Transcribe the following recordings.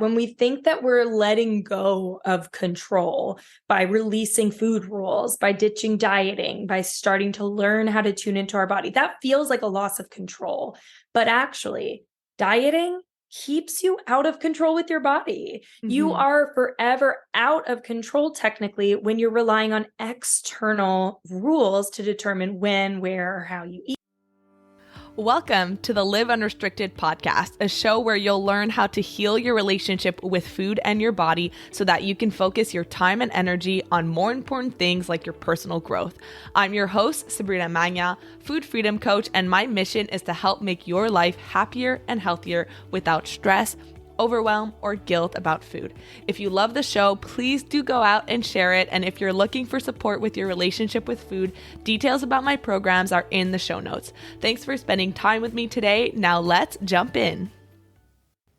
when we think that we're letting go of control by releasing food rules, by ditching dieting, by starting to learn how to tune into our body, that feels like a loss of control. But actually, dieting keeps you out of control with your body. You are forever out of control technically when you're relying on external rules to determine when, where, or how you eat. Welcome to the Live Unrestricted podcast, a show where you'll learn how to heal your relationship with food and your body so that you can focus your time and energy on more important things like your personal growth. I'm your host, Sabrina Magna, food freedom coach, and my mission is to help make your life happier and healthier without stress, overwhelm, or guilt about food. If you love the show, please do go out and share it. And if you're looking for support with your relationship with food, details about my programs are in the show notes. Thanks for spending time with me today. Now let's jump in.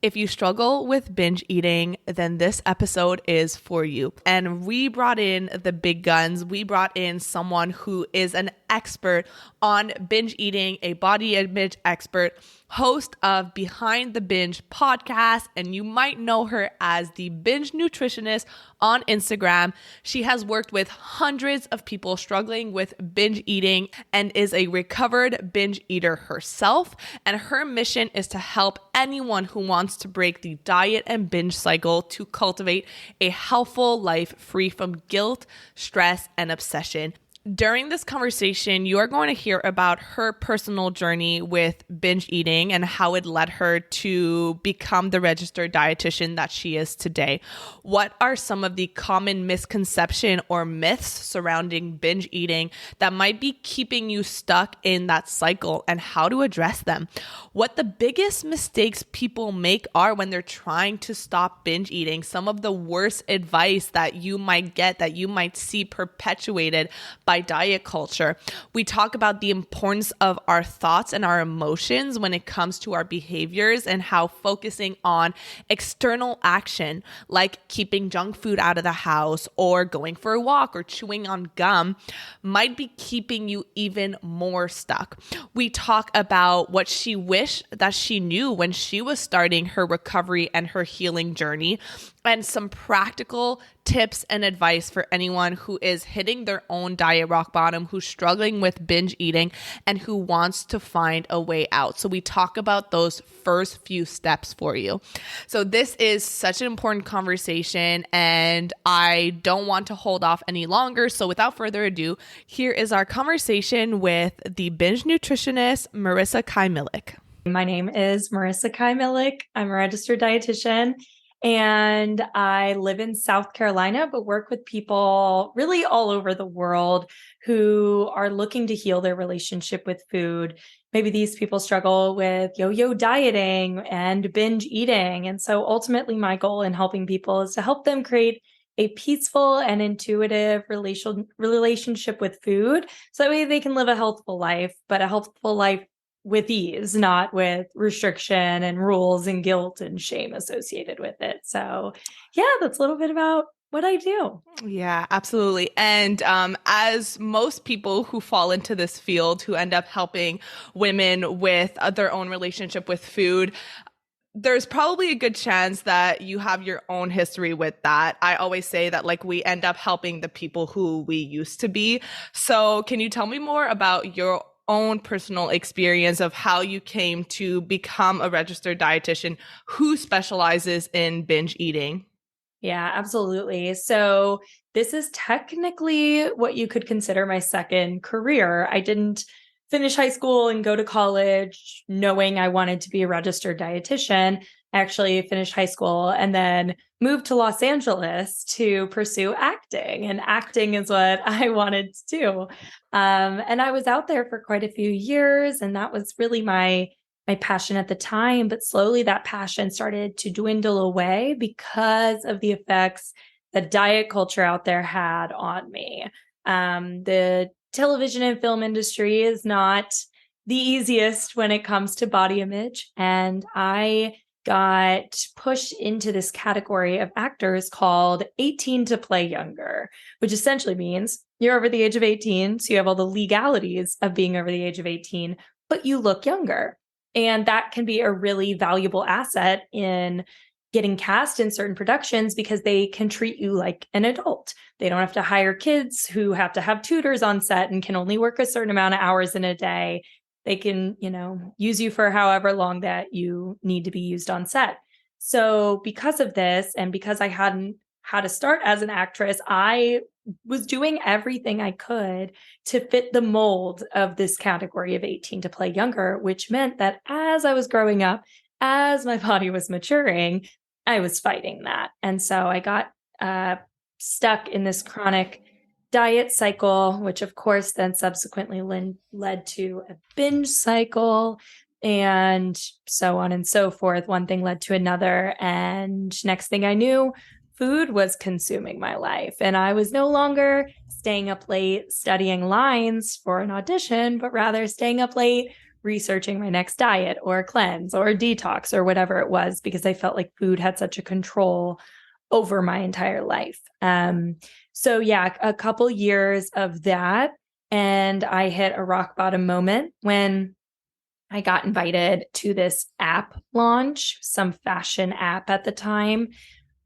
If you struggle with binge eating, then this episode is for you. And we brought in the big guns. We brought in someone who is an expert on binge eating, a body image expert, host of Behind the Binge podcast, and you might know her as the Binge Nutritionist on Instagram. She has worked with hundreds of people struggling with binge eating and is a recovered binge eater herself. And her mission is to help anyone who wants to break the diet and binge cycle to cultivate a healthful life free from guilt, stress, and obsession. During this conversation, you are going to hear about her personal journey with binge eating and how it led her to become the registered dietitian that she is today. What are some of the common misconceptions or myths surrounding binge eating that might be keeping you stuck in that cycle and how to address them? What the biggest mistakes people make are when they're trying to stop binge eating. Some of the worst advice that you might get, that you might see perpetuated by diet culture. We talk about the importance of our thoughts and our emotions when it comes to our behaviors and how focusing on external action, like keeping junk food out of the house or going for a walk or chewing on gum, might be keeping you even more stuck. We talk about what she wished that she knew when she was starting her recovery and her healing journey, and some practical tips and advice for anyone who is hitting their own diet rock bottom, who's struggling with binge eating, and who wants to find a way out. So we talk about those first few steps for you. So this is such an important conversation, and I don't want to hold off any longer. So without further ado, here is our conversation with the binge nutritionist, Marissa Miluk. My name is Marissa Miluk. I'm a registered dietitian. And I live in South Carolina, but work with people really all over the world who are looking to heal their relationship with food. Maybe these people struggle with yo-yo dieting and binge eating. And so ultimately my goal in helping people is to help them create a peaceful and intuitive relationship with food. So that way they can live a healthful life, but a healthful life with ease, not with restriction and rules and guilt and shame associated with it. So yeah, that's a little bit about what I do. Yeah, absolutely. And as most people who fall into this field, who end up helping women with their own relationship with food, there's probably a good chance that you have your own history with that. I always say that we end up helping the people who we used to be. So can you tell me more about your own personal experience of how you came to become a registered dietitian who specializes in binge eating? Yeah, absolutely. So this is technically what you could consider my second career. I didn't finish high school and go to college knowing I wanted to be a registered dietitian. I actually finished high school and then moved to Los Angeles to pursue acting. And acting is what I wanted to do. And I was out there for quite a few years, and that was really my passion at the time. But slowly that passion started to dwindle away because of the effects that diet culture out there had on me. The television and film industry is not the easiest when it comes to body image. And I got pushed into this category of actors called 18 to play younger, which essentially means you're over the age of 18. So you have all the legalities of being over the age of 18, but you look younger. And that can be a really valuable asset in getting cast in certain productions because they can treat you like an adult. They don't have to hire kids who have to have tutors on set and can only work a certain amount of hours in a day. They can, use you for however long that you need to be used on set. So because of this, and because I hadn't had a start as an actress, I was doing everything I could to fit the mold of this category of 18 to play younger, which meant that as I was growing up, as my body was maturing, I was fighting that. And so I got stuck in this chronic diet cycle, which of course then subsequently led to a binge cycle and so on and so forth. One thing led to another. And next thing I knew, food was consuming my life. And I was no longer staying up late studying lines for an audition, but rather staying up late researching my next diet or cleanse or detox or whatever it was, because I felt like food had such a control over my entire life. So yeah, a couple years of that. And I hit a rock bottom moment when I got invited to this app launch, some fashion app at the time,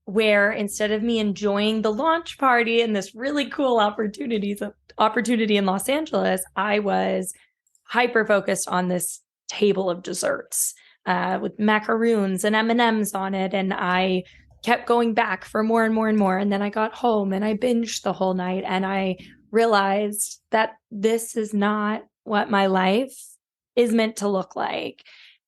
where instead of me enjoying the launch party and this really cool opportunity in Los Angeles, I was hyper focused on this table of desserts with macaroons and M&Ms on it. And I kept going back for more and more and more. And then I got home and I binged the whole night. And I realized that this is not what my life is meant to look like.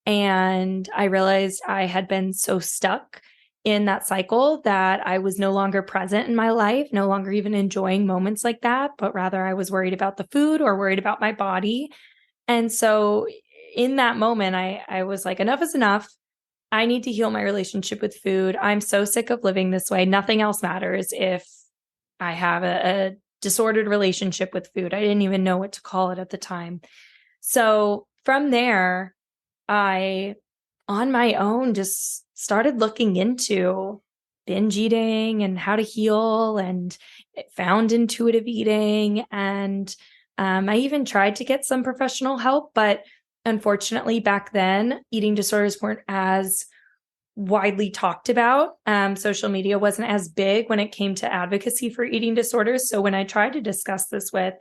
And I realized I had been so stuck in that cycle that I was no longer present in my life, no longer even enjoying moments like that, but rather I was worried about the food or worried about my body. And so in that moment, I was like, enough is enough. I need to heal my relationship with food. I'm so sick of living this way. Nothing else matters if I have a disordered relationship with food. I didn't even know what to call it at the time. So from there, I, on my own, just started looking into binge eating and how to heal, and found intuitive eating. And I even tried to get some professional help, but unfortunately back then, eating disorders weren't as widely talked about. Social media wasn't as big when it came to advocacy for eating disorders. So when I tried to discuss this with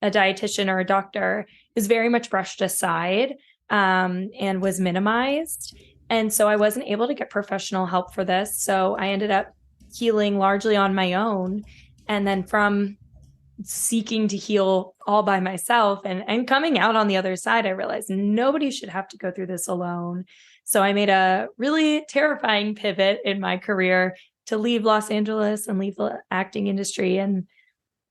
a dietitian or a doctor, it was very much brushed aside and was minimized. And so I wasn't able to get professional help for this. So I ended up healing largely on my own. And then from seeking to heal all by myself and coming out on the other side, I realized nobody should have to go through this alone. So I made a really terrifying pivot in my career to leave Los Angeles and leave the acting industry and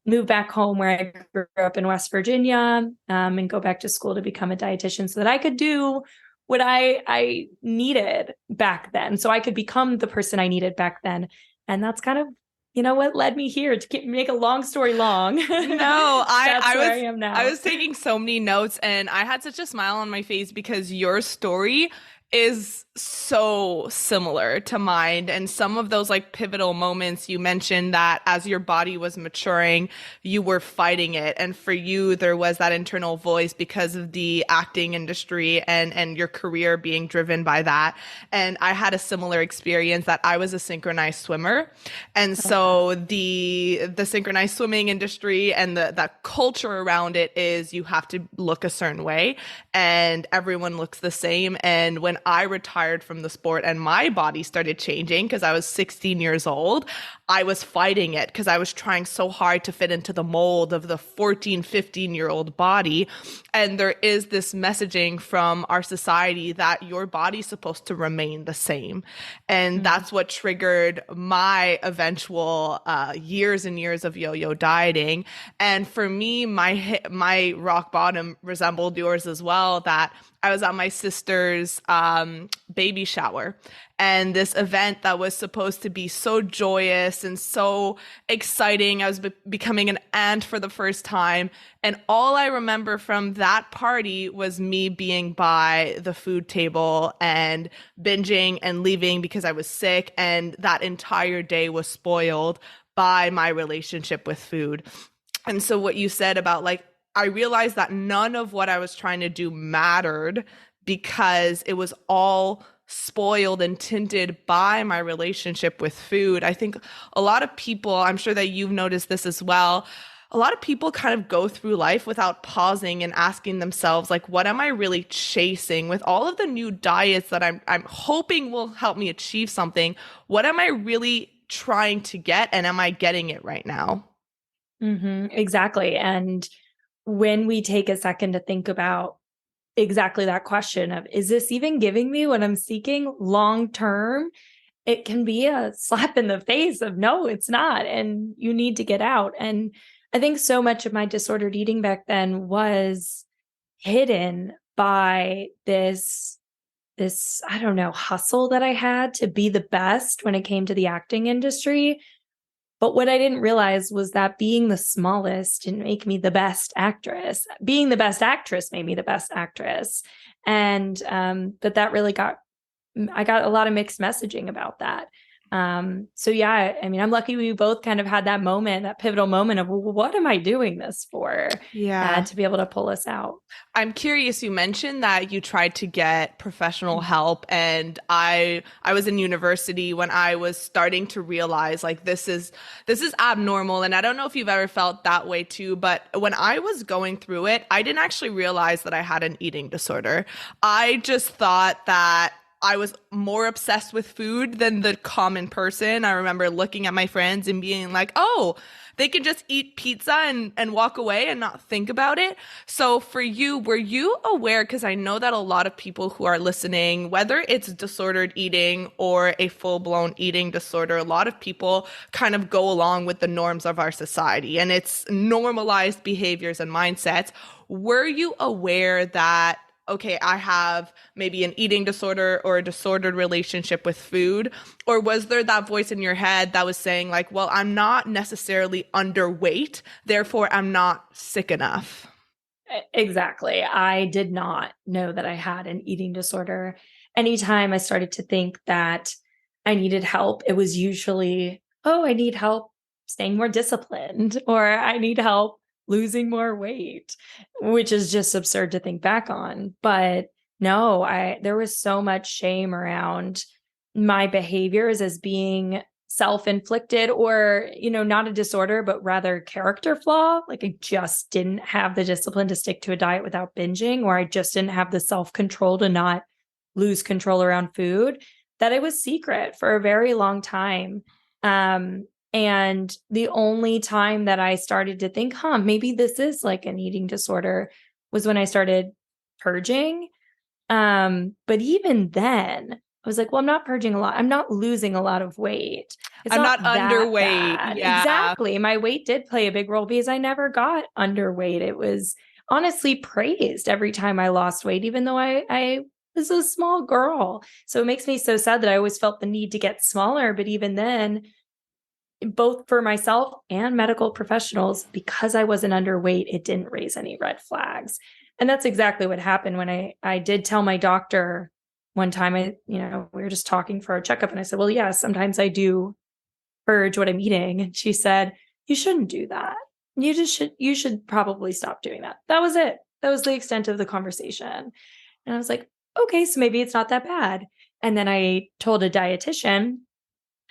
move back home where I grew up in West Virginia, and go back to school to become a dietitian so that I could do what I needed back then. So I could become the person I needed back then. And that's kind of, what led me here, to make a long story long. No, I am now. I was taking so many notes and I had such a smile on my face because your story is so similar to mine. And some of those like pivotal moments you mentioned, that as your body was maturing, you were fighting it. And for you, there was that internal voice because of the acting industry and your career being driven by that. And I had a similar experience that I was a synchronized swimmer. And so the synchronized swimming industry and that culture around it is you have to look a certain way and everyone looks the same. And when I retired from the sport and my body started changing because I was 16 years old, I was fighting it because I was trying so hard to fit into the mold of the 14, 15-year-old body. And there is this messaging from our society that your body's supposed to remain the same. And that's what triggered my eventual years and years of yo-yo dieting. And for me, my rock bottom resembled yours as well, that I was at my sister's baby shower, and this event that was supposed to be so joyous and so exciting. I was becoming an aunt for the first time. And all I remember from that party was me being by the food table and binging and leaving because I was sick. And that entire day was spoiled by my relationship with food. And so what you said about like, I realized that none of what I was trying to do mattered because it was all spoiled and tinted by my relationship with food. I think a lot of people, I'm sure that you've noticed this as well, a lot of people kind of go through life without pausing and asking themselves, like, what am I really chasing with all of the new diets that I'm hoping will help me achieve something? What am I really trying to get, and am I getting it right now? Exactly. And when we take a second to think about exactly that question of, is this even giving me what I'm seeking long term? It can be a slap in the face of, no, it's not. And you need to get out. And I think so much of my disordered eating back then was hidden by this, I don't know, hustle that I had to be the best when it came to the acting industry. But what I didn't realize was that being the smallest didn't make me the best actress. Being the best actress made me the best actress. And but that really I got a lot of mixed messaging about that. So yeah, I mean, I'm lucky we both kind of had that moment, that pivotal moment of, well, what am I doing this for? Yeah. To be able to pull us out. I'm curious, you mentioned that you tried to get professional help, and I was in university when I was starting to realize, like, this is abnormal. And I don't know if you've ever felt that way too, but when I was going through it, I didn't actually realize that I had an eating disorder. I just thought that I was more obsessed with food than the common person. I remember looking at my friends and being like, oh, they can just eat pizza and walk away and not think about it. So for you, were you aware? Because I know that a lot of people who are listening, whether it's disordered eating or a full-blown eating disorder, a lot of people kind of go along with the norms of our society, and it's normalized behaviors and mindsets. Were you aware that, okay, I have maybe an eating disorder or a disordered relationship with food? Or was there that voice in your head that was saying, like, well, I'm not necessarily underweight, therefore I'm not sick enough? Exactly. I did not know that I had an eating disorder. Anytime I started to think that I needed help, it was usually, oh, I need help staying more disciplined, or I need help losing more weight, which is just absurd to think back on. But no, there was so much shame around my behaviors as being self-inflicted, or, not a disorder, but rather character flaw. Like, I just didn't have the discipline to stick to a diet without binging, or I just didn't have the self-control to not lose control around food, that it was secret for a very long time. And the only time that I started to think, maybe this is like an eating disorder, was when I started purging. But even then, I was like, well, I'm not purging a lot. I'm not losing a lot of weight. It's I'm not that underweight. bad. Yeah. Exactly. My weight did play a big role because I never got underweight. It was honestly praised every time I lost weight, even though I was a small girl. So it makes me so sad that I always felt the need to get smaller. But even then, both for myself and medical professionals, because I wasn't underweight, it didn't raise any red flags. And that's exactly what happened when I did tell my doctor one time. We were just talking for a checkup, and I said, well, yeah, sometimes I do purge what I'm eating. And she said, you shouldn't do that. You should probably stop doing that. That was it. That was the extent of the conversation. And I was like, okay, so maybe it's not that bad. And then I told a dietitian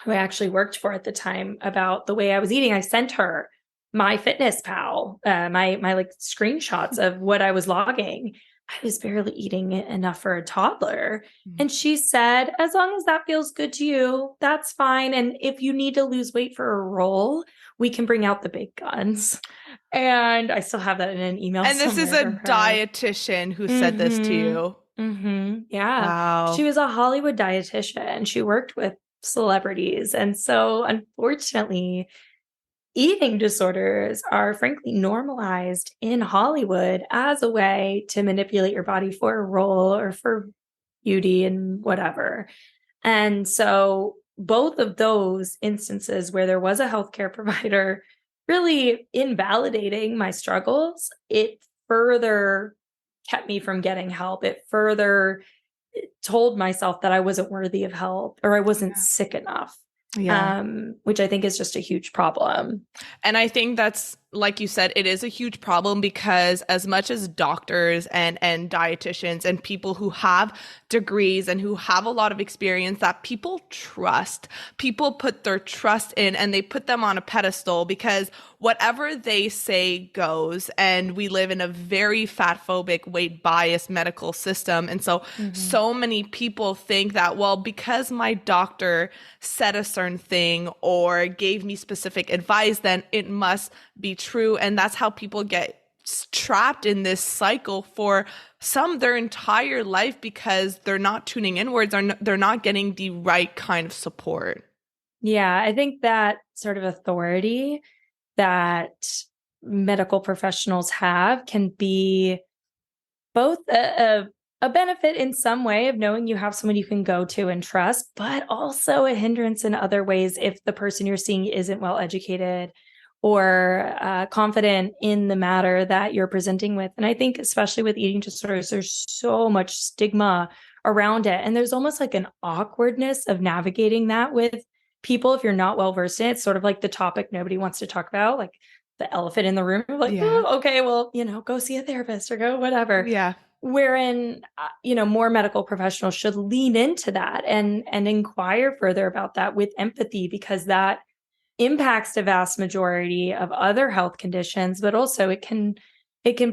who I actually worked for at the time about the way I was eating. I sent her my Fitness Pal, my like screenshots of what I was logging. I was barely eating enough for a toddler. And she said, as long as that feels good to you, that's fine. And if you need to lose weight for a role, we can bring out the big guns. And I still have that in an email. And this is a dietitian who said this to you. Yeah. Wow. She was a Hollywood dietitian. She worked with celebrities. And so unfortunately, eating disorders are frankly normalized in Hollywood as a way to manipulate your body for a role or for beauty and whatever. And so both of those instances where there was a healthcare provider really invalidating my struggles, it further kept me from getting help. It further told myself that I wasn't worthy of help, or I wasn't sick enough. Yeah. Which I think is just a huge problem. And I think that's like you said, it is a huge problem because as much as doctors and dietitians and people who have degrees and who have a lot of experience that people put their trust in and they put them on a pedestal because whatever they say goes. And we live in a very fat phobic, weight biased medical system. And so, so many people think that, well, because my doctor said a certain thing or gave me specific advice, then it must be true. And that's how people get trapped in this cycle for some their entire life because they're not tuning inwards or they're not getting the right kind of support. Yeah, I think that sort of authority that medical professionals have can be both a benefit in some way of knowing you have someone you can go to and trust, but also a hindrance in other ways if the person you're seeing isn't well educated or confident in the matter that you're presenting with. And I think especially with eating disorders, there's so much stigma around it. And there's almost like an awkwardness of navigating that with people if you're not well versed in it. It's sort of like the topic nobody wants to talk about, like the elephant in the room. Like, oh, okay, well, go see a therapist or go whatever. Yeah. Wherein, more medical professionals should lean into that and inquire further about that with empathy, because that impacts the vast majority of other health conditions, but also it can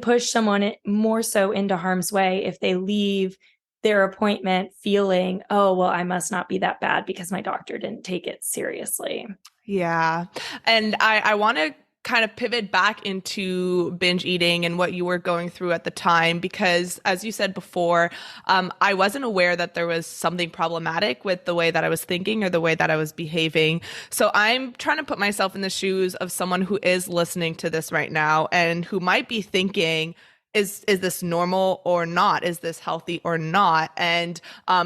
push someone more so into harm's way if they leave their appointment feeling, oh, well, I must not be that bad because my doctor didn't take it seriously. Yeah. And I want to kind of pivot back into binge eating and what you were going through at the time, because as you said before, I wasn't aware that there was something problematic with the way that I was thinking or the way that I was behaving. So I'm trying to put myself in the shoes of someone who is listening to this right now and who might be thinking, is this normal or not? Is this healthy or not? And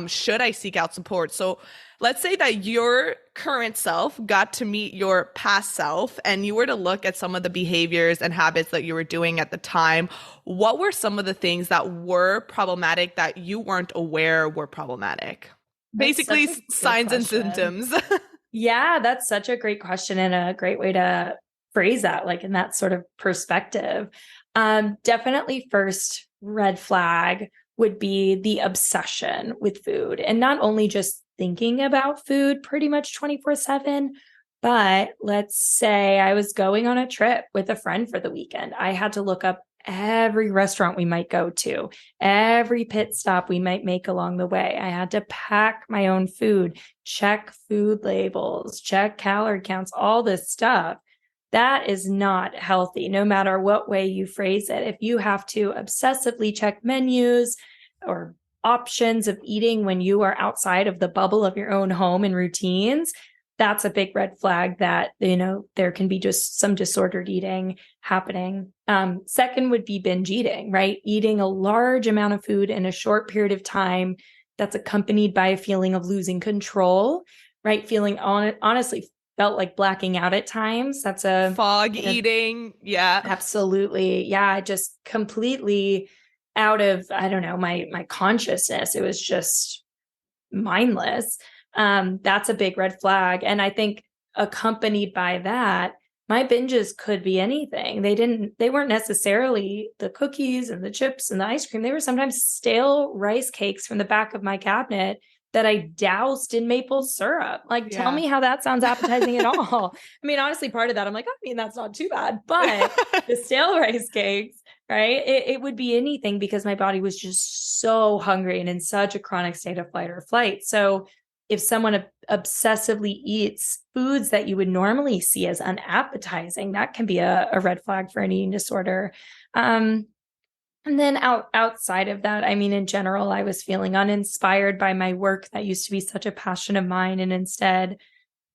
should I seek out support? So let's say that your current self got to meet your past self and you were to look at some of the behaviors and habits that you were doing at the time. What were some of the things that were problematic that you weren't aware were problematic? Basically, signs and symptoms. Yeah, that's such a great question and a great way to phrase that, like in that sort of perspective. Definitely first red flag would be the obsession with food, and not only just thinking about food pretty much 24/7, but let's say I was going on a trip with a friend for the weekend. I had to look up every restaurant we might go to, every pit stop we might make along the way. I had to pack my own food, check food labels, check calorie counts, all this stuff. That is not healthy, no matter what way you phrase it. If you have to obsessively check menus or options of eating when you are outside of the bubble of your own home and routines, that's a big red flag that, there can be just some disordered eating happening. Second would be binge eating, right? Eating a large amount of food in a short period of time that's accompanied by a feeling of losing control, right? Feeling honestly felt like blacking out at times. That's a fog eating. Yeah, absolutely. Yeah. Just completely out of, I don't know, my consciousness. It was just mindless. That's a big red flag. And I think accompanied by that, my binges could be anything. They weren't necessarily the cookies and the chips and the ice cream. They were sometimes stale rice cakes from the back of my cabinet that I doused in maple syrup. Like, tell me how that sounds appetizing at all. I mean, honestly, part of that, I'm like, that's not too bad. But the stale rice cakes, right? It would be anything because my body was just so hungry and in such a chronic state of fight or flight. So if someone obsessively eats foods that you would normally see as unappetizing, that can be a red flag for an eating disorder. And then outside of that, I mean, in general, I was feeling uninspired by my work that used to be such a passion of mine. And instead,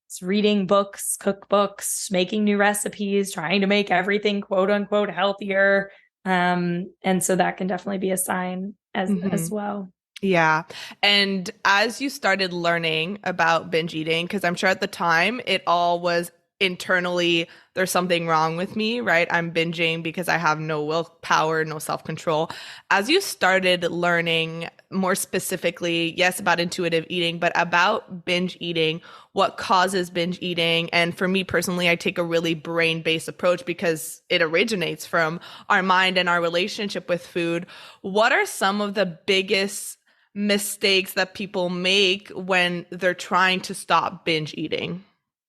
it's reading books, cookbooks, making new recipes, trying to make everything quote unquote healthier. And so that can definitely be a sign as well. Yeah. And as you started learning about binge eating, because I'm sure at the time it all was internally there's something wrong with me, right? I'm binging because I have no willpower, no self-control. As you started learning more specifically, yes, about intuitive eating, but about binge eating, what causes binge eating? And for me personally, I take a really brain-based approach because it originates from our mind and our relationship with food. What are some of the biggest mistakes that people make when they're trying to stop binge eating?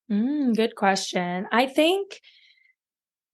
Good question. I think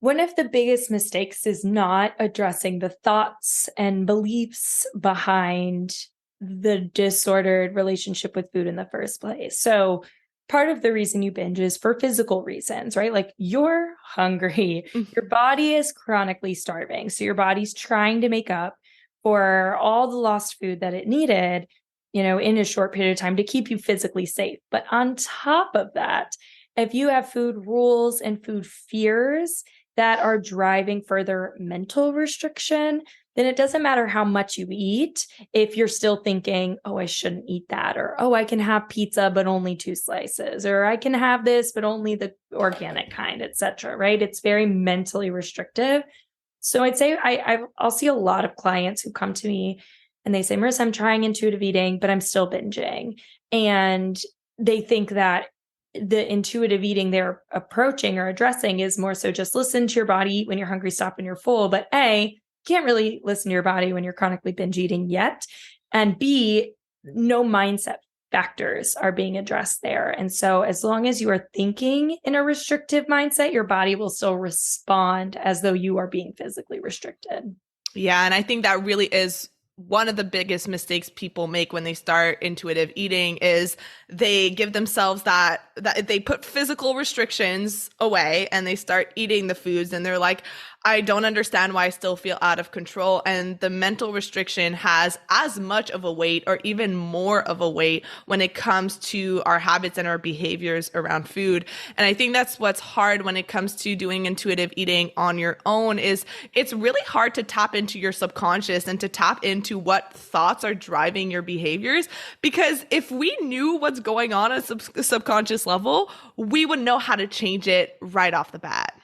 one of the biggest mistakes is not addressing the thoughts and beliefs behind the disordered relationship with food in the first place. So, part of the reason you binge is for physical reasons, right? Like you're hungry, your body is chronically starving. So, your body's trying to make up for all the lost food that it needed, in a short period of time to keep you physically safe. But on top of that, if you have food rules and food fears that are driving further mental restriction, then it doesn't matter how much you eat if you're still thinking, oh, I shouldn't eat that, or oh, I can have pizza, but only 2 slices, or I can have this, but only the organic kind, etc. Right? It's very mentally restrictive. So I'd say I'll see a lot of clients who come to me and they say, Marissa, I'm trying intuitive eating, but I'm still binging. And they think that the intuitive eating they're approaching or addressing is more so just listen to your body, eat when you're hungry, stop when you're full. But A, you can't really listen to your body when you're chronically binge eating yet. And B, no mindset factors are being addressed there. And so as long as you are thinking in a restrictive mindset, your body will still respond as though you are being physically restricted. Yeah, and I think that really is one of the biggest mistakes people make when they start intuitive eating is they give themselves that they put physical restrictions away and they start eating the foods and they're like, I don't understand why I still feel out of control. And the mental restriction has as much of a weight or even more of a weight when it comes to our habits and our behaviors around food. And I think that's what's hard when it comes to doing intuitive eating on your own is it's really hard to tap into your subconscious and to tap into what thoughts are driving your behaviors. Because if we knew what's going on at a subconscious level, we would know how to change it right off the bat.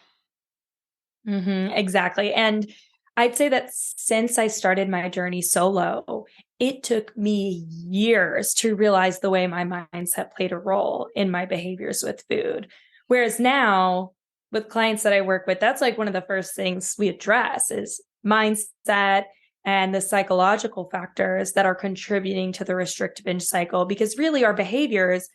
Exactly. And I'd say that since I started my journey solo, it took me years to realize the way my mindset played a role in my behaviors with food. Whereas now, with clients that I work with, that's like one of the first things we address is mindset and the psychological factors that are contributing to the restrict binge cycle, because really our behaviors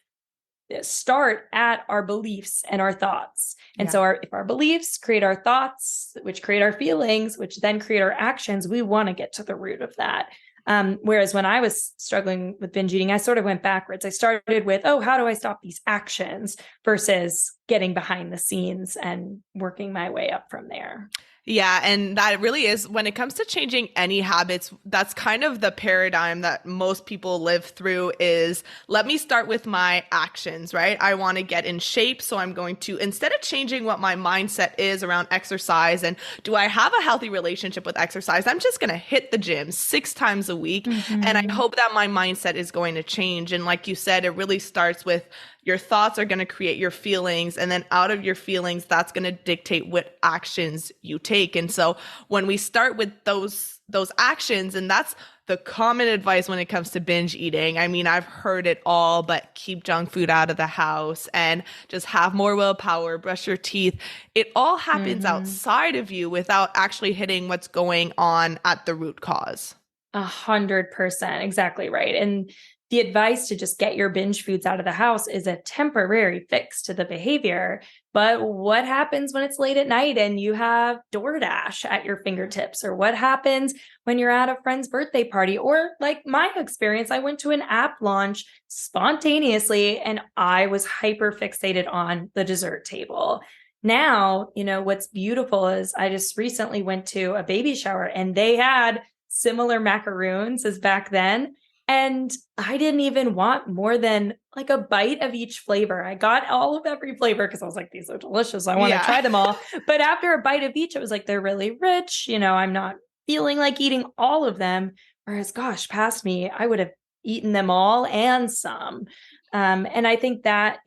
start at our beliefs and our thoughts. And so if our beliefs create our thoughts, which create our feelings, which then create our actions, we want to get to the root of that. Whereas when I was struggling with binge eating, I sort of went backwards. I started with, oh, how do I stop these actions versus getting behind the scenes and working my way up from there. Yeah, and that really is when it comes to changing any habits, that's kind of the paradigm that most people live through is let me start with my actions, right? I want to get in shape, so I'm going to, instead of changing what my mindset is around exercise and do I have a healthy relationship with exercise, I'm just going to hit the gym 6 times a week. And I hope that my mindset is going to change. And like you said, it really starts with your thoughts are going to create your feelings, and then out of your feelings, that's going to dictate what actions you take. And so when we start with those actions, and that's the common advice when it comes to binge eating. I mean, I've heard it all, but keep junk food out of the house and just have more willpower, brush your teeth. It all happens outside of you without actually hitting what's going on at the root cause. 100%. Exactly right. And the advice to just get your binge foods out of the house is a temporary fix to the behavior. But what happens when it's late at night and you have DoorDash at your fingertips? Or what happens when you're at a friend's birthday party? Or like my experience, I went to an app launch spontaneously and I was hyper fixated on the dessert table. Now, what's beautiful is I just recently went to a baby shower and they had similar macaroons as back then. And I didn't even want more than like a bite of each flavor. I got all of every flavor because I was like, these are delicious. I want to try them all. But after a bite of each, it was like, they're really rich. I'm not feeling like eating all of them. Whereas, gosh, past me, I would have eaten them all and some. And I think that,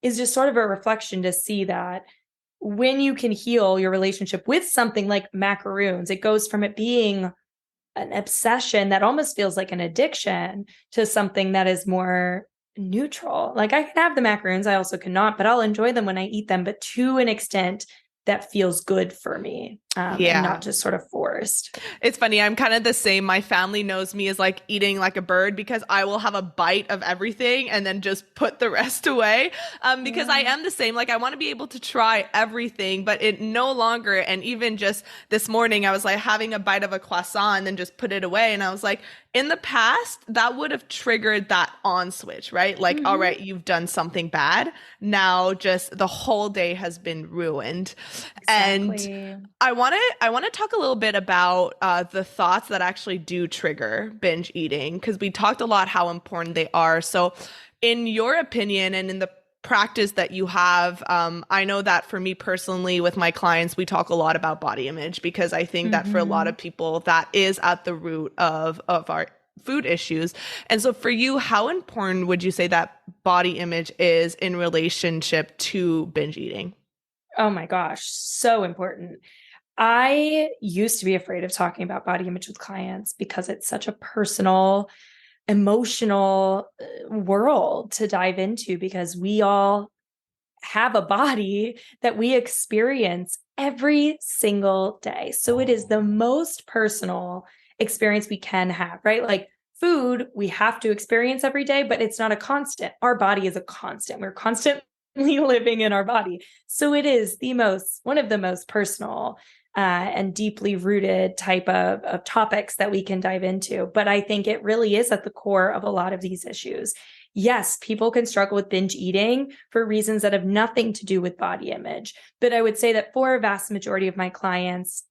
is just sort of a reflection to see that when you can heal your relationship with something like macaroons, it goes from it being an obsession that almost feels like an addiction to something that is more neutral. Like I can have the macaroons, I also cannot, but I'll enjoy them when I eat them, but to an extent that feels good for me, and not just sort of forced. It's funny. I'm kind of the same. My family knows me as like eating like a bird because I will have a bite of everything and then just put the rest away. Because I am the same. Like I want to be able to try everything, but it no longer. And even just this morning, I was like having a bite of a croissant and then just put it away. And I was like, in the past, that would have triggered that on switch, right? Like, all right, you've done something bad. Now just the whole day has been ruined. Exactly. And I want to talk a little bit about the thoughts that actually do trigger binge eating, because we talked a lot how important they are. So in your opinion and in the practice that you have, I know that for me personally with my clients, we talk a lot about body image, because I think that for a lot of people that is at the root of our food issues. And so for you, how important would you say that body image is in relationship to binge eating? Oh my gosh, so important. I used to be afraid of talking about body image with clients because it's such a personal, emotional world to dive into, because we all have a body that we experience every single day. So it is the most personal experience we can have, right? Like food, we have to experience every day, but it's not a constant. Our body is a constant. We're constantly living in our body. So it is one of the most personal and deeply rooted type of topics that we can dive into. But I think it really is at the core of a lot of these issues. Yes, people can struggle with binge eating for reasons that have nothing to do with body image. But I would say that for a vast majority of my clients,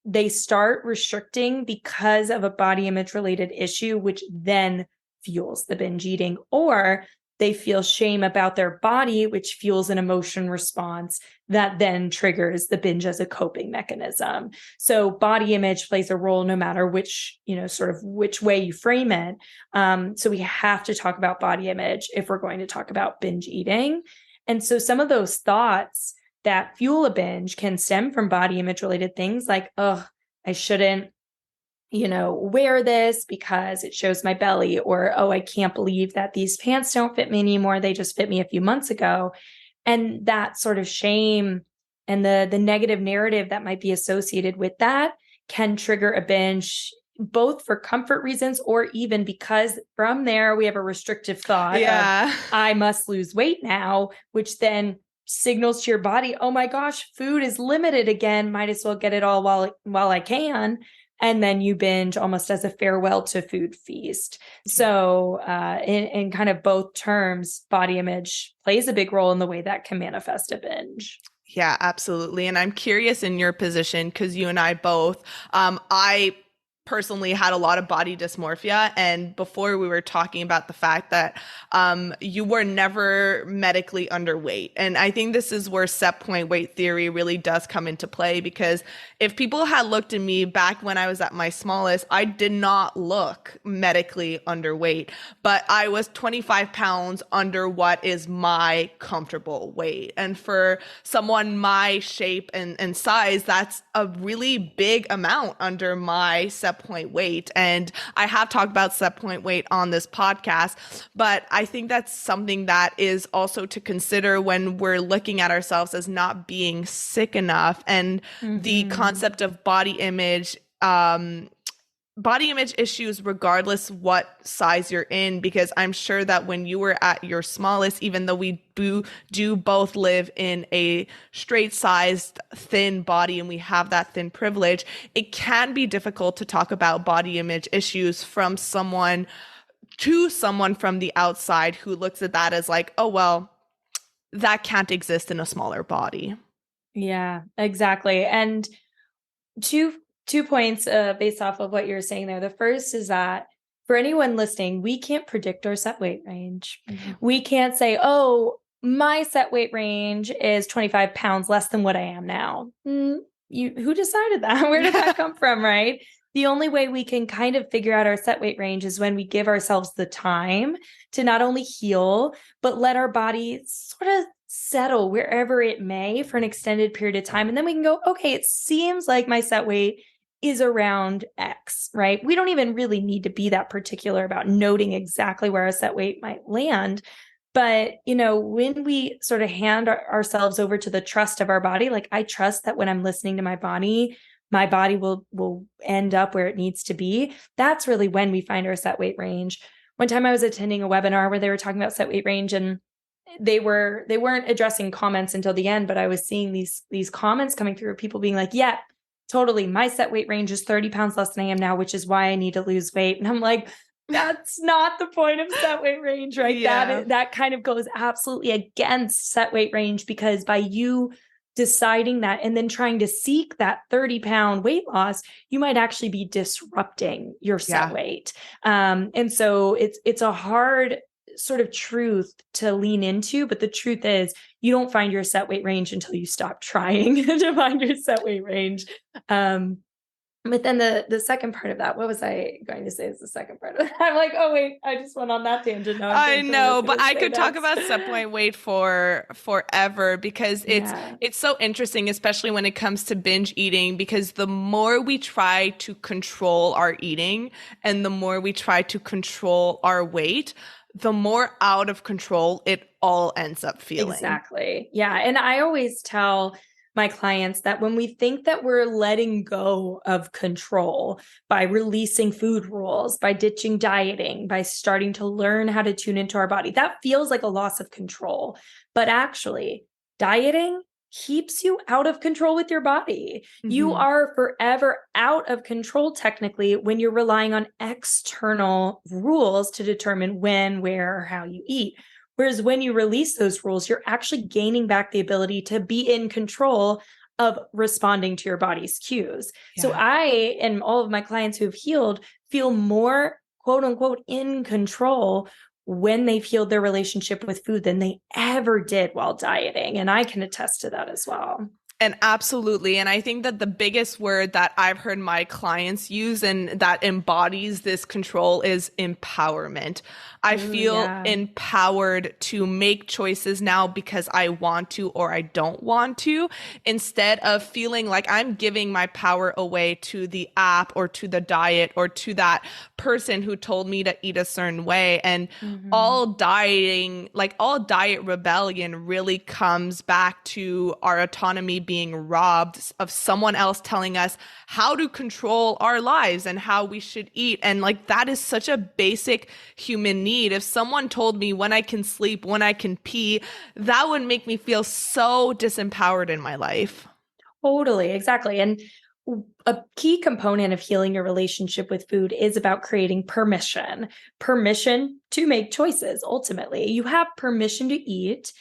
they start restricting because of a body image related issue, which then fuels the binge eating, or they feel shame about their body, which fuels an emotion response that then triggers the binge as a coping mechanism. So body image plays a role no matter which, sort of which way you frame it. So we have to talk about body image if we're going to talk about binge eating. And so some of those thoughts that fuel a binge can stem from body image related things like, oh, I shouldn't wear this because it shows my belly, or, oh, I can't believe that these pants don't fit me anymore. They just fit me a few months ago. And that sort of shame and the negative narrative that might be associated with that can trigger a binge, both for comfort reasons or even because from there we have a restrictive thought of, I must lose weight now, which then signals to your body, oh my gosh, food is limited again. Might as well get it all while I can. And then you binge almost as a farewell to food feast. So in kind of both terms, body image plays a big role in the way that can manifest a binge. Yeah, absolutely. And I'm curious in your position, because you and I both, I personally had a lot of body dysmorphia. And before we were talking about the fact that you were never medically underweight. And I think this is where set point weight theory really does come into play, because if people had looked at me back when I was at my smallest, I did not look medically underweight, but I was 25 pounds under what is my comfortable weight. And for someone my shape and size, that's a really big amount under my set point weight. And I have talked about set point weight on this podcast, but I think that's something that is also to consider when we're looking at ourselves as not being sick enough. And the concept of body image issues, regardless what size you're in, because I'm sure that when you were at your smallest, even though we do both live in a straight sized thin body and we have that thin privilege, it can be difficult to talk about body image issues from someone from the outside who looks at that as like, oh, well, that can't exist in a smaller body. Yeah, exactly. And two points based off of what you're saying there. The first is that for anyone listening, we can't predict our set weight range. We can't say, oh, my set weight range is 25 pounds less than what I am now. Who decided that? Where did that come from, right? the only way we can kind of figure out our set weight range is when we give ourselves the time to not only heal, but let our body sort of settle wherever it may for an extended period of time. And then we can go, okay, it seems like my set weight is around X, right? We don't even really need to be that particular about noting exactly where our set weight might land. But, when we sort of hand ourselves over to the trust of our body, like I trust that when I'm listening to my body will end up where it needs to be. That's really when we find our set weight range. One time I was attending a webinar where they were talking about set weight range, and they weren't addressing comments until the end, but I was seeing these comments coming through of people being like, yeah, totally. My set weight range is 30 pounds less than I am now, which is why I need to lose weight. And I'm like, that's not the point of set weight range, right? Yeah. That kind of goes absolutely against set weight range, because by you deciding that and then trying to seek that 30-pound weight loss, you might actually be disrupting your set weight. And so it's a hard sort of truth to lean into, but the truth is you don't find your set weight range until you stop trying to find your set weight range. But then the second part of that, what was I going to say is the second part of that? I'm like, oh wait, I just went on that tangent. Now I know, but I could talk about set point weight for forever, because it's so interesting, especially when it comes to binge eating, because the more we try to control our eating and the more we try to control our weight, the more out of control it all ends up feeling. Exactly. Yeah. And I always tell my clients that when we think that we're letting go of control by releasing food rules, by ditching dieting, by starting to learn how to tune into our body, that feels like a loss of control. But actually, dieting keeps you out of control with your body. Mm-hmm. You are forever out of control technically when you're relying on external rules to determine when, where, or how you eat. Whereas when you release those rules, you're actually gaining back the ability to be in control of responding to your body's cues. Yeah. So I and all of my clients who have healed feel more, quote unquote, in control when they've healed their relationship with food than they ever did while dieting. And I can attest to that as well. And absolutely. And I think that the biggest word that I've heard my clients use and that embodies this control is empowerment. I feel empowered to make choices now because I want to or I don't want to, instead of feeling like I'm giving my power away to the app or to the diet or to that person who told me to eat a certain way. And all dieting, like all diet rebellion really comes back to our autonomy being robbed of someone else telling us how to control our lives and how we should eat. And like, that is such a basic human need. If someone told me when I can sleep, when I can pee, that would make me feel so disempowered in my life. Totally, exactly. And a key component of healing your relationship with food is about creating permission to make choices. Ultimately, you have permission to eat,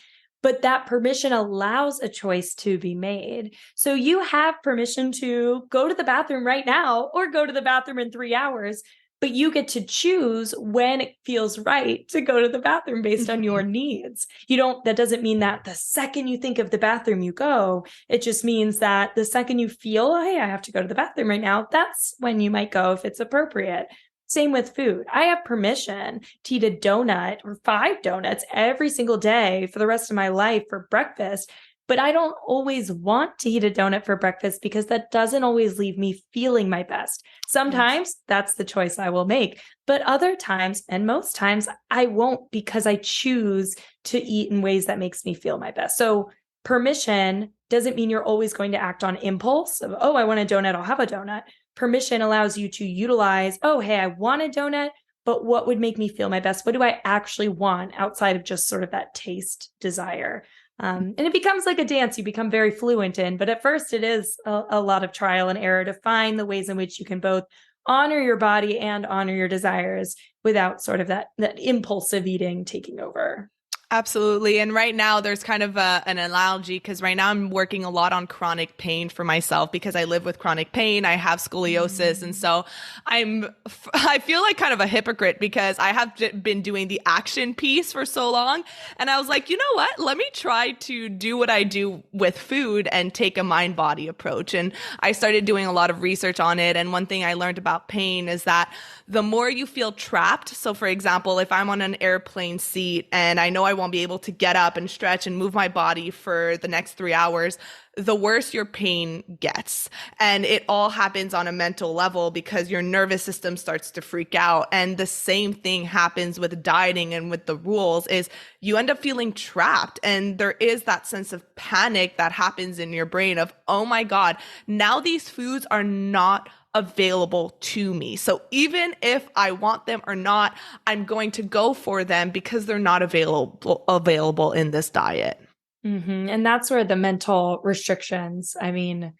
but that permission allows a choice to be made. So you have permission to go to the bathroom right now or go to the bathroom in 3 hours, but you get to choose when it feels right to go to the bathroom based on your needs. That doesn't mean that the second you think of the bathroom, you go. It just means that the second you feel, oh, hey, I have to go to the bathroom right now, that's when you might go if it's appropriate. Same with food. I have permission to eat a donut or 5 donuts every single day for the rest of my life for breakfast, but I don't always want to eat a donut for breakfast because that doesn't always leave me feeling my best. Sometimes that's the choice I will make, but other times, and most times, I won't, because I choose to eat in ways that makes me feel my best. So permission doesn't mean you're always going to act on impulse of, oh, I want a donut, I'll have a donut. Permission allows you to utilize, oh, hey, I want a donut, but what would make me feel my best? What do I actually want outside of just sort of that taste desire? And it becomes like a dance you become very fluent in, but at first it is a lot of trial and error to find the ways in which you can both honor your body and honor your desires without sort of that impulsive eating taking over. Absolutely. And right now there's kind of an analogy because right now I'm working a lot on chronic pain for myself because I live with chronic pain. I have scoliosis. And so I feel like kind of a hypocrite because I have been doing the action piece for so long. And I was like, you know what? Let me try to do what I do with food and take a mind body approach. And I started doing a lot of research on it. And one thing I learned about pain is that the more you feel trapped. So for example, if I'm on an airplane seat and I know I won't be able to get up and stretch and move my body for the next 3 hours, the worse your pain gets. And it all happens on a mental level because your nervous system starts to freak out. And the same thing happens with dieting and with the rules is you end up feeling trapped. And there is that sense of panic that happens in your brain of, oh my God, now these foods are not available to me. So even if I want them or not, I'm going to go for them because they're not available in this diet. And that's where the mental restrictions, I mean,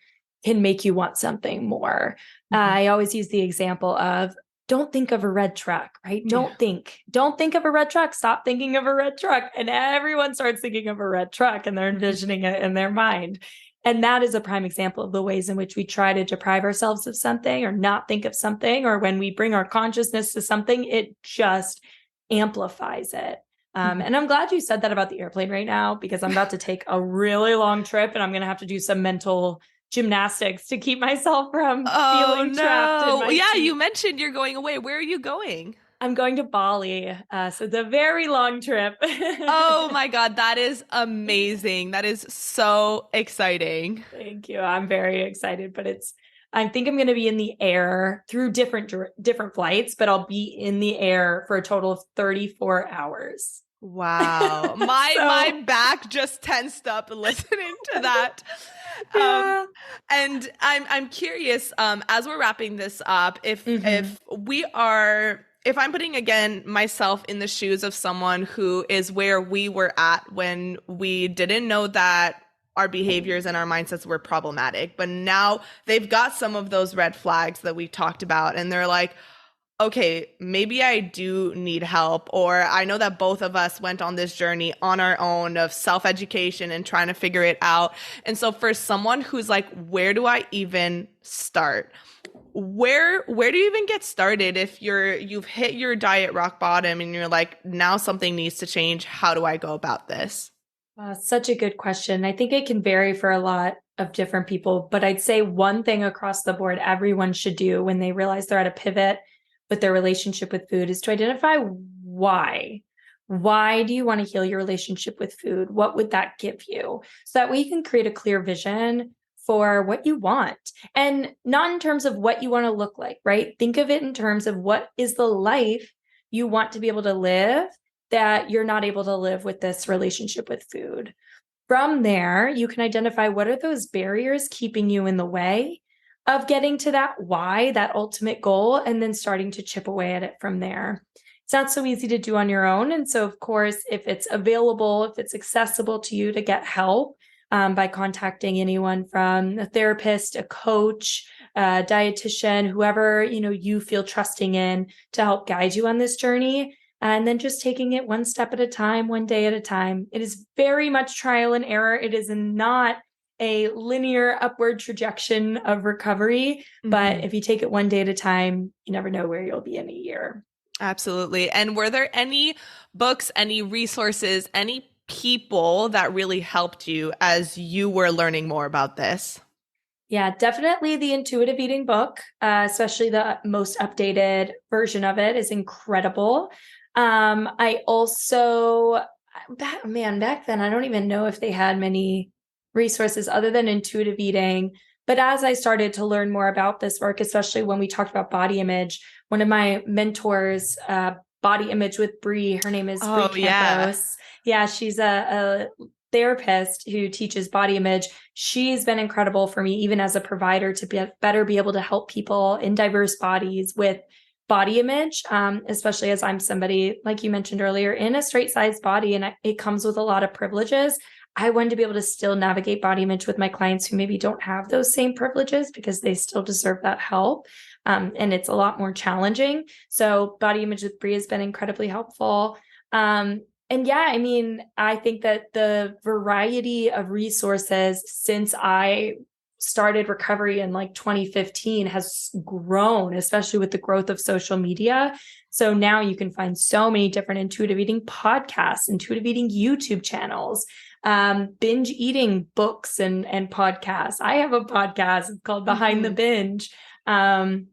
can make you want something more. I always use the example of don't think of a red truck, right? Don't think of a red truck. Stop thinking of a red truck. And everyone starts thinking of a red truck and they're envisioning it in their mind. And that is a prime example of the ways in which we try to deprive ourselves of something or not think of something, or when we bring our consciousness to something, it just amplifies it. And I'm glad you said that about the airplane right now, because I'm about to take a really long trip and I'm going to have to do some mental gymnastics to keep myself from feeling trapped in my seat. You mentioned you're going away. Where are you going? I'm going to Bali. So it's a very long trip. Oh my God, that is amazing. That is so exciting. Thank you. I'm very excited, but I think I'm going to be in the air through different flights, but I'll be in the air for a total of 34 hours. Wow. My back just tensed up listening to that. Yeah. And I'm curious, as we're wrapping this up, if I'm putting again myself in the shoes of someone who is where we were at when we didn't know that our behaviors and our mindsets were problematic, but now they've got some of those red flags that we talked about and they're like, okay, maybe I do need help. Or I know that both of us went on this journey on our own of self-education and trying to figure it out. And so for someone who's like, where do I even start? Where do you even get started if you've hit your diet rock bottom and you're like, now something needs to change? How do I go about this? Such a good question. I think it can vary for a lot of different people, but I'd say one thing across the board everyone should do when they realize they're at a pivot with their relationship with food is to identify why. Why do you want to heal your relationship with food? What would that give you? So that way you can create a clear vision for what you want, and not in terms of what you want to look like, right? Think of it in terms of what is the life you want to be able to live that you're not able to live with this relationship with food. From there, you can identify what are those barriers keeping you in the way of getting to that why, that ultimate goal, and then starting to chip away at it from there. It's not so easy to do on your own. And so, of course, if it's available, if it's accessible to you to get help by contacting anyone from a therapist, a coach, a dietitian, whoever you feel trusting in to help guide you on this journey, and then just taking it one step at a time, one day at a time. It is very much trial and error. It is not a linear upward trajectory of recovery, but if you take it one day at a time, you never know where you'll be in a year. Absolutely. And were there any books, any resources, any people that really helped you as you were learning more about this? Yeah, definitely the Intuitive Eating book, especially the most updated version of it is incredible. I also, back then, I don't even know if they had many resources other than intuitive eating. But as I started to learn more about this work, especially when we talked about body image, one of my mentors, Body Image with Bree, her name is Bree Campos. Yeah, she's a therapist who teaches body image. She's been incredible for me, even as a provider, to better be able to help people in diverse bodies with body image, especially as I'm somebody, like you mentioned earlier, in a straight size body, and it comes with a lot of privileges. I wanted to be able to still navigate body image with my clients who maybe don't have those same privileges because they still deserve that help. And it's a lot more challenging. So Body Image with Bree has been incredibly helpful. And yeah, I mean, I think that the variety of resources since I started recovery in like 2015 has grown, especially with the growth of social media. So now you can find so many different intuitive eating podcasts, intuitive eating YouTube channels, binge eating books and podcasts. I have a podcast called Behind the Binge. And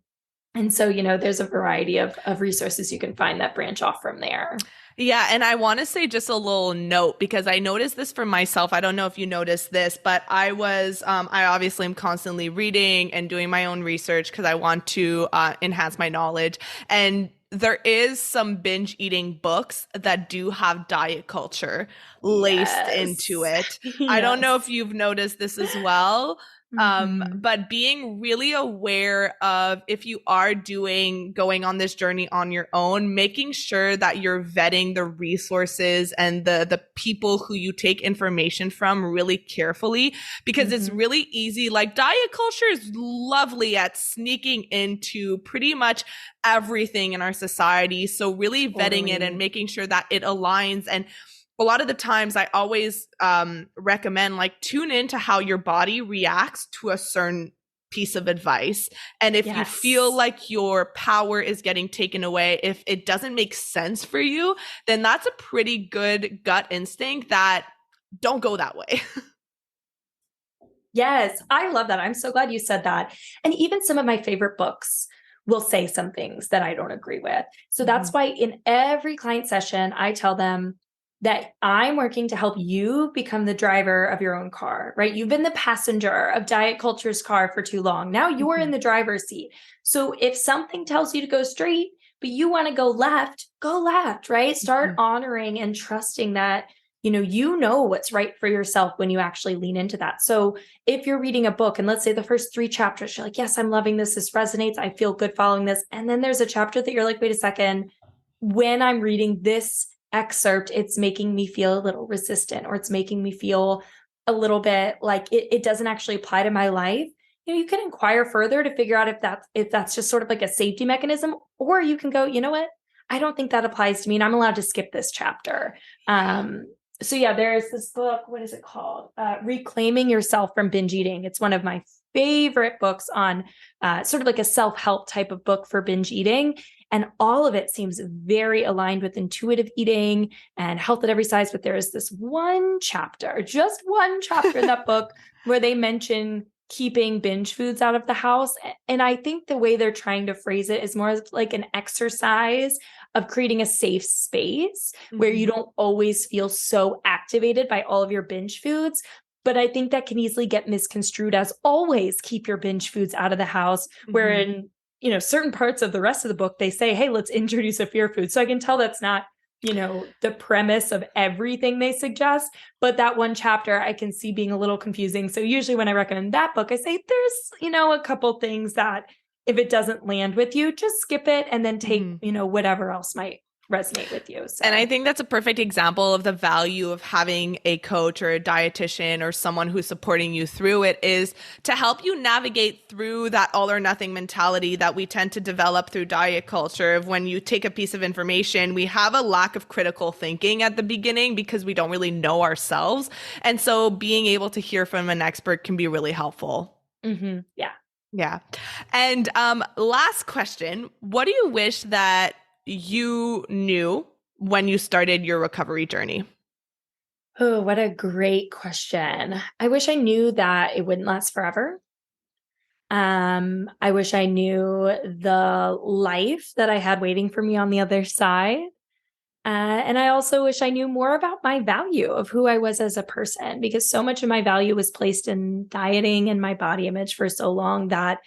so, there's a variety of resources you can find that branch off from there. Yeah. And I want to say just a little note because I noticed this for myself. I don't know if you noticed this, but I obviously am constantly reading and doing my own research because I want to enhance my knowledge. And there is some binge eating books that do have diet culture laced into it. Yes. I don't know if you've noticed this as well. Mm-hmm. But being really aware of if you are going on this journey on your own, making sure that you're vetting the resources and the people who you take information from really carefully, because it's really easy. Like diet culture is lovely at sneaking into pretty much everything in our society. So really vetting it and making sure that it aligns. And a lot of the times I always recommend like tune into how your body reacts to a certain piece of advice. And if you feel like your power is getting taken away, if it doesn't make sense for you, then that's a pretty good gut instinct that don't go that way. Yes, I love that. I'm so glad you said that. And even some of my favorite books will say some things that I don't agree with. So that's why in every client session, I tell them that I'm working to help you become the driver of your own car, right? You've been the passenger of diet culture's car for too long. Now you're in the driver's seat. So if something tells you to go straight, but you want to go left, right? Start honoring and trusting that, you know what's right for yourself when you actually lean into that. So if you're reading a book and let's say the first 3 chapters, you're like, yes, I'm loving this. This resonates. I feel good following this. And then there's a chapter that you're like, wait a second, when I'm reading this excerpt, it's making me feel a little resistant, or it's making me feel a little bit like it doesn't actually apply to my life. You can inquire further to figure out if that's just sort of like a safety mechanism, or you can go, you know what? I don't think that applies to me and I'm allowed to skip this chapter. So yeah, there's this book, what is it called? Reclaiming Yourself from Binge Eating. It's one of my favorite books on sort of like a self-help type of book for binge eating. And all of it seems very aligned with intuitive eating and health at every size. But there is this just one chapter in that book where they mention keeping binge foods out of the house. And I think the way they're trying to phrase it is more like an exercise of creating a safe space where you don't always feel so activated by all of your binge foods. But I think that can easily get misconstrued as always keep your binge foods out of the house, wherein certain parts of the rest of the book, they say, hey, let's introduce a fear food. So I can tell that's not, the premise of everything they suggest, but that one chapter I can see being a little confusing. So usually when I recommend that book, I say there's, a couple things that if it doesn't land with you, just skip it and then take, whatever else might resonate with you. So. And I think that's a perfect example of the value of having a coach or a dietitian or someone who's supporting you through it, is to help you navigate through that all or nothing mentality that we tend to develop through diet culture. Of when you take a piece of information, we have a lack of critical thinking at the beginning because we don't really know ourselves. And so being able to hear from an expert can be really helpful. Yeah. Yeah. And last question, what do you wish that you knew when you started your recovery journey? Oh, what a great question. I wish I knew that it wouldn't last forever. I wish I knew the life that I had waiting for me on the other side. And I also wish I knew more about my value of who I was as a person, because so much of my value was placed in dieting and my body image for so long that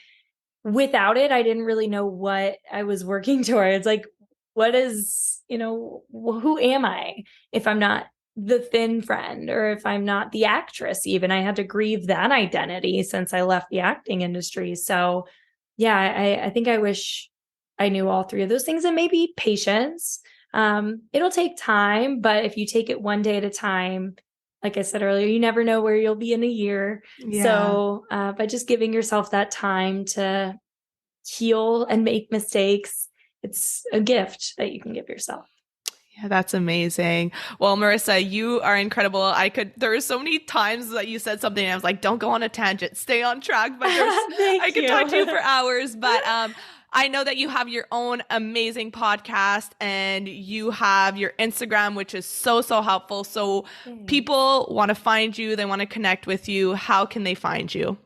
without it, I didn't really know what I was working towards. Like, what is, who am I if I'm not the thin friend, or if I'm not the actress? Even I had to grieve that identity since I left the acting industry. So yeah, I think I wish I knew all 3 of those things, and maybe patience. It'll take time, but if you take it one day at a time, like I said earlier, you never know where you'll be in a year. Yeah. So by just giving yourself that time to heal and make mistakes, it's a gift that you can give yourself. Yeah, that's amazing. Well, Marissa, you are incredible. There were so many times that you said something and I was like, don't go on a tangent, stay on track. But I could talk to you for hours. But I know that you have your own amazing podcast and you have your Instagram, which is so, so helpful. So people want to find you, they want to connect with you. How can they find you?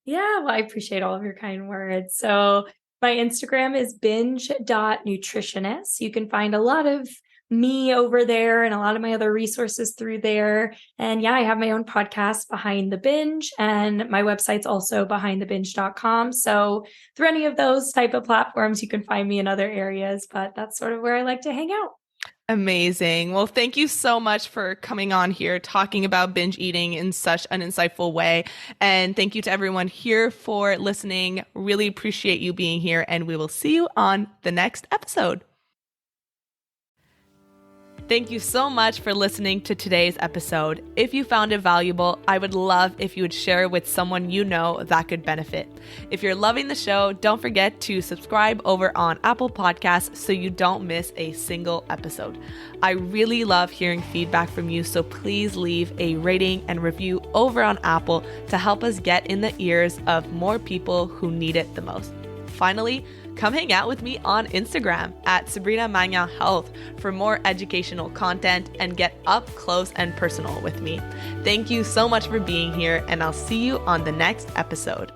Yeah, well, I appreciate all of your kind words. So my Instagram is binge.nutritionist. You can find a lot of me over there and a lot of my other resources through there. And yeah, I have my own podcast, Behind the Binge, and my website's also behindthebinge.com. So through any of those type of platforms, you can find me in other areas, but that's sort of where I like to hang out. Amazing. Well, thank you so much for coming on here, talking about binge eating in such an insightful way. And thank you to everyone here for listening. Really appreciate you being here, and we will see you on the next episode. Thank you so much for listening to today's episode. If you found it valuable, I would love if you would share it with someone you know that could benefit. If you're loving the show, don't forget to subscribe over on Apple Podcasts so you don't miss a single episode. I really love hearing feedback from you, so please leave a rating and review over on Apple to help us get in the ears of more people who need it the most. Finally, come hang out with me on Instagram at Sabrina Magna Health for more educational content and get up close and personal with me. Thank you so much for being here, and I'll see you on the next episode.